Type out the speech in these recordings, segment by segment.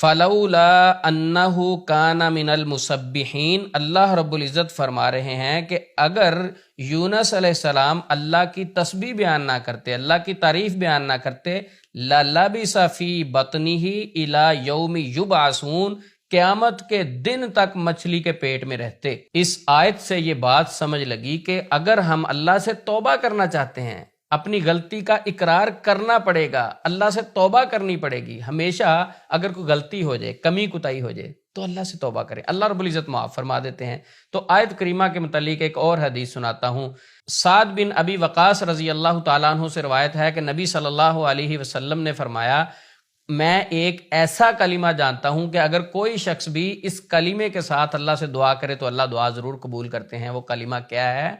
فلولا انہ کان من المسبحین، اللہ رب العزت فرما رہے ہیں کہ اگر یونس علیہ السلام اللہ کی تسبیح بیان نہ کرتے، اللہ کی تعریف بیان نہ کرتے، للبث فی بطنہ الی یوم یبعثون، قیامت کے دن تک مچھلی کے پیٹ میں رہتے۔ اس آیت سے یہ بات سمجھ لگی کہ اگر ہم اللہ سے توبہ کرنا چاہتے ہیں، اپنی غلطی کا اقرار کرنا پڑے گا، اللہ سے توبہ کرنی پڑے گی۔ ہمیشہ اگر کوئی غلطی ہو جائے، کمی کوتاہی ہو جائے تو اللہ سے توبہ کریں، اللہ رب العزت معاف فرما دیتے ہیں۔ تو آیت کریمہ کے متعلق ایک اور حدیث سناتا ہوں۔ سعد بن ابی وقاص رضی اللہ تعالیٰ عنہ سے روایت ہے کہ نبی صلی اللہ علیہ وسلم نے فرمایا، میں ایک ایسا کلمہ جانتا ہوں کہ اگر کوئی شخص بھی اس کلمے کے ساتھ اللہ سے دعا کرے تو اللہ دعا ضرور قبول کرتے ہیں۔ وہ کلمہ کیا ہے؟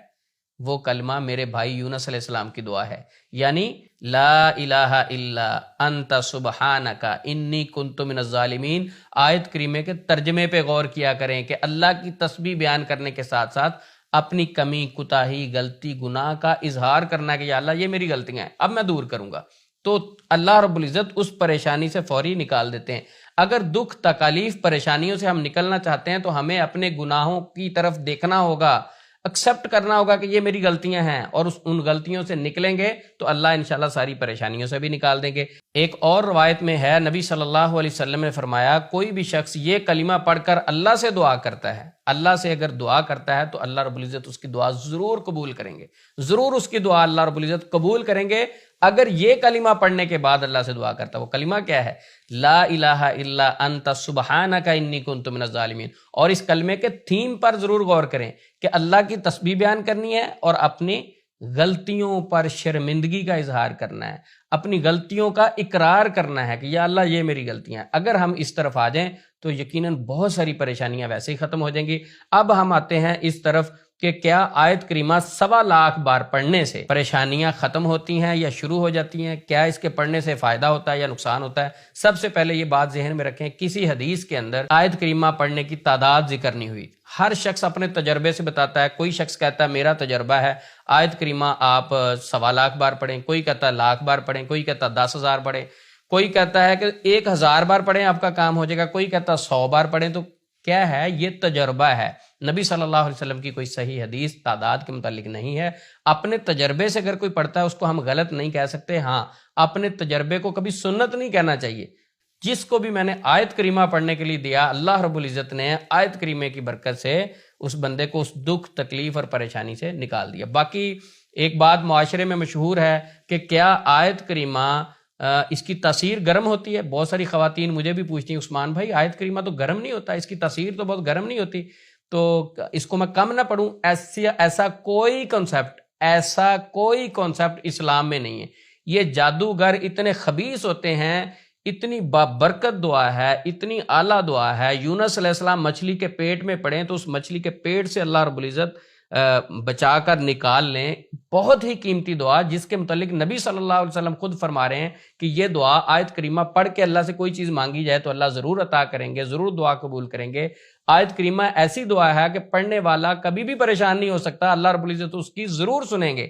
وہ کلمہ میرے بھائی یونس علیہ السلام کی دعا ہے، یعنی لا الہ الا انت سبحانک انی کنت من الظالمین۔ آیت کریمہ کے ترجمے پہ غور کیا کریں کہ اللہ کی تسبیح بیان کرنے کے ساتھ ساتھ اپنی کمی، کوتاہی، غلطی، گناہ کا اظہار کرنا کہ یا اللہ یہ میری غلطیاں ہیں، اب میں دور کروں گا، تو اللہ رب العزت اس پریشانی سے فوری نکال دیتے ہیں۔ اگر دکھ، تکالیف، پریشانیوں سے ہم نکلنا چاہتے ہیں تو ہمیں اپنے گناہوں کی طرف دیکھنا ہوگا، ایکسیپٹ کرنا ہوگا کہ یہ میری غلطیاں ہیں، اور ان غلطیوں سے نکلیں گے تو اللہ انشاءاللہ ساری پریشانیوں سے بھی نکال دیں گے۔ ایک اور روایت میں ہے، نبی صلی اللہ علیہ وسلم نے فرمایا، کوئی بھی شخص یہ کلمہ پڑھ کر اللہ سے دعا کرتا ہے، اللہ سے اگر دعا کرتا ہے تو اللہ رب العزت اس کی دعا ضرور قبول کریں گے، ضرور اس کی دعا اللہ رب العزت قبول کریں گے۔ اگر یہ کلمہ پڑھنے کے بعد اللہ سے دعا کرتا ہے، وہ کلمہ کیا ہے؟ لا الہ الا انت سبحانک انی کنت من الظالمین۔ اور اس کلمے کے تھیم پر ضرور غور کریں کہ اللہ کی تسبیح بیان کرنی ہے اور اپنی غلطیوں پر شرمندگی کا اظہار کرنا ہے، اپنی غلطیوں کا اقرار کرنا ہے کہ یا اللہ یہ میری غلطیاں ہیں۔ اگر ہم اس طرف آ جائیں تو یقیناً بہت ساری پریشانیاں ویسے ہی ختم ہو جائیں گی۔ اب ہم آتے ہیں اس طرف کہ کیا آیت کریمہ 1.25 لاکھ بار پڑھنے سے پریشانیاں ختم ہوتی ہیں یا شروع ہو جاتی ہیں؟ کیا اس کے پڑھنے سے فائدہ ہوتا ہے یا نقصان ہوتا ہے؟ سب سے پہلے یہ بات ذہن میں رکھیں، کسی حدیث کے اندر آیت کریمہ پڑھنے کی تعداد ذکر نہیں ہوئی۔ ہر شخص اپنے تجربے سے بتاتا ہے، کوئی شخص کہتا ہے میرا تجربہ ہے آیت کریمہ آپ 1.25 لاکھ بار پڑھیں، کوئی کہتا ہے 1,00,000 بار پڑھیں، کوئی کہتا ہے 10,000 پڑھیں، کوئی کہتا ہے کہ 1,000 بار پڑھیں آپ کا کام ہو جائے گا، کوئی کہتا ہے 100 بار پڑھیں۔ تو کیا ہے؟ یہ تجربہ ہے، نبی صلی اللہ علیہ وسلم کی کوئی صحیح حدیث تعداد کے متعلق نہیں ہے۔ اپنے تجربے سے اگر کوئی پڑھتا ہے اس کو ہم غلط نہیں کہہ سکتے، ہاں اپنے تجربے کو کبھی سنت نہیں کہنا چاہیے۔ جس کو بھی میں نے آیت کریمہ پڑھنے کے لیے دیا، اللہ رب العزت نے آیت کریمہ کی برکت سے اس بندے کو اس دکھ، تکلیف اور پریشانی سے نکال دیا۔ باقی ایک بات معاشرے میں مشہور ہے کہ کیا آیت کریمہ اس کی تاثیر گرم ہوتی ہے؟ بہت ساری خواتین مجھے بھی پوچھتی ہیں، عثمان بھائی آیت کریمہ تو گرم نہیں ہوتا، اس کی تاثیر تو بہت گرم نہیں ہوتی، تو اس کو میں کم نہ پڑھوں؟ ایسا کوئی کنسپٹ اسلام میں نہیں ہے۔ یہ جادوگر اتنے خبیث ہوتے ہیں، اتنی بابرکت دعا ہے، اتنی اعلیٰ دعا ہے۔ یونس علیہ السلام مچھلی کے پیٹ میں پڑیں تو اس مچھلی کے پیٹ سے اللہ رب العزت بچا کر نکال لیں۔ بہت ہی قیمتی دعا، جس کے متعلق نبی صلی اللہ علیہ وسلم خود فرما رہے ہیں کہ یہ دعا آیت کریمہ پڑھ کے اللہ سے کوئی چیز مانگی جائے تو اللہ ضرور عطا کریں گے، ضرور دعا قبول کریں گے۔ آیت کریمہ ایسی دعا ہے کہ پڑھنے والا کبھی بھی پریشان نہیں ہو سکتا، اللہ رب العزت اس کی ضرور سنیں گے۔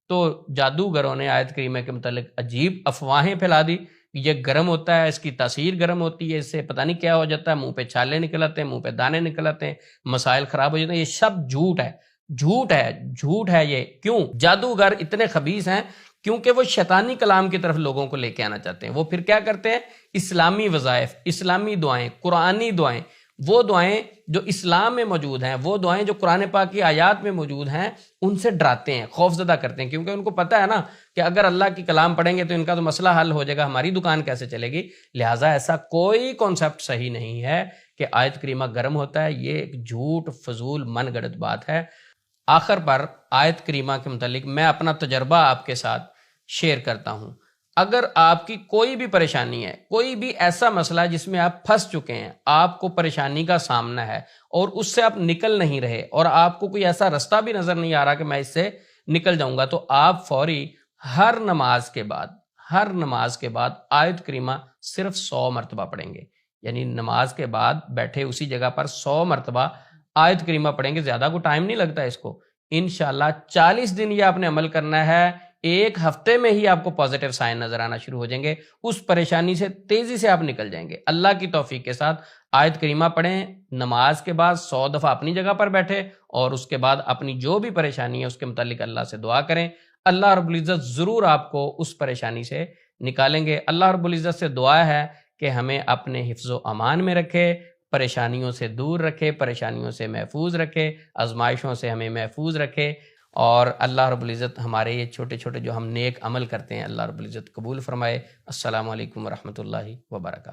تو جادوگروں نے آیت کریمہ کے متعلق عجیب افواہیں پھیلا دی، یہ گرم ہوتا ہے، اس کی تاثیر گرم ہوتی ہے، اس سے پتہ نہیں کیا ہو جاتا ہے، منہ پہ چھالے نکل آتے ہیں، منہ پہ دانے نکل آتے ہیں، مسائل خراب ہو جاتے ہیں۔ یہ سب جھوٹ ہے، جھوٹ ہے یہ۔ کیوں؟ جادوگر اتنے خبیث ہیں کیونکہ وہ شیطانی کلام کی طرف لوگوں کو لے کے آنا چاہتے ہیں۔ وہ پھر کیا کرتے ہیں؟ اسلامی وظائف، اسلامی دعائیں، قرآنی دعائیں، وہ دعائیں جو اسلام میں موجود ہیں، وہ دعائیں جو قرآن پاک کی آیات میں موجود ہیں، ان سے ڈراتے ہیں، خوفزدہ کرتے ہیں، کیونکہ ان کو پتہ ہے نا کہ اگر اللہ کی کلام پڑھیں گے تو ان کا تو مسئلہ حل ہو جائے گا، ہماری دکان کیسے چلے گی۔ لہٰذا ایسا کوئی کانسیپٹ صحیح نہیں ہے کہ آیت کریمہ گرم ہوتا ہے، یہ ایک جھوٹ، فضول، من گڑت بات ہے۔ آخر پر آیت کریمہ کے متعلق میں اپنا تجربہ آپ کے ساتھ شیئر کرتا ہوں۔ اگر آپ کی کوئی بھی پریشانی ہے، کوئی بھی ایسا مسئلہ جس میں آپ پھنس چکے ہیں، آپ کو پریشانی کا سامنا ہے اور اس سے آپ نکل نہیں رہے، اور آپ کو کوئی ایسا رستہ بھی نظر نہیں آ رہا کہ میں اس سے نکل جاؤں گا، تو آپ فوری ہر نماز کے بعد آیت کریمہ صرف 100 مرتبہ پڑھیں گے۔ یعنی نماز کے بعد بیٹھے اسی جگہ پر 100 مرتبہ آیت کریمہ پڑھیں گے۔ زیادہ کو ٹائم نہیں لگتا اس کو، انشاءاللہ 40 دن یہ آپ نے عمل کرنا ہے۔ ایک ہفتے میں ہی آپ کو پازیٹیو سائن نظر آنا شروع ہو جائیں گے، اس پریشانی سے تیزی سے آپ نکل جائیں گے۔ اللہ کی توفیق کے ساتھ آیت کریمہ پڑھیں، نماز کے بعد 100 دفعہ اپنی جگہ پر بیٹھے اور اس کے بعد اپنی جو بھی پریشانی ہے اس کے متعلق اللہ سے دعا کریں۔ اللہ رب العزت ضرور آپ کو اس پریشانی سے نکالیں گے۔ اللہ رب العزت سے دعا ہے کہ ہمیں اپنے حفظ و امان میں رکھے، پریشانیوں سے دور رکھے، پریشانیوں سے محفوظ رکھے، آزمائشوں سے ہمیں محفوظ رکھے، اور اللہ رب العزت ہمارے یہ چھوٹے چھوٹے جو ہم نیک عمل کرتے ہیں اللہ رب العزت قبول فرمائے۔ السلام علیکم ورحمۃ اللہ وبرکاتہ۔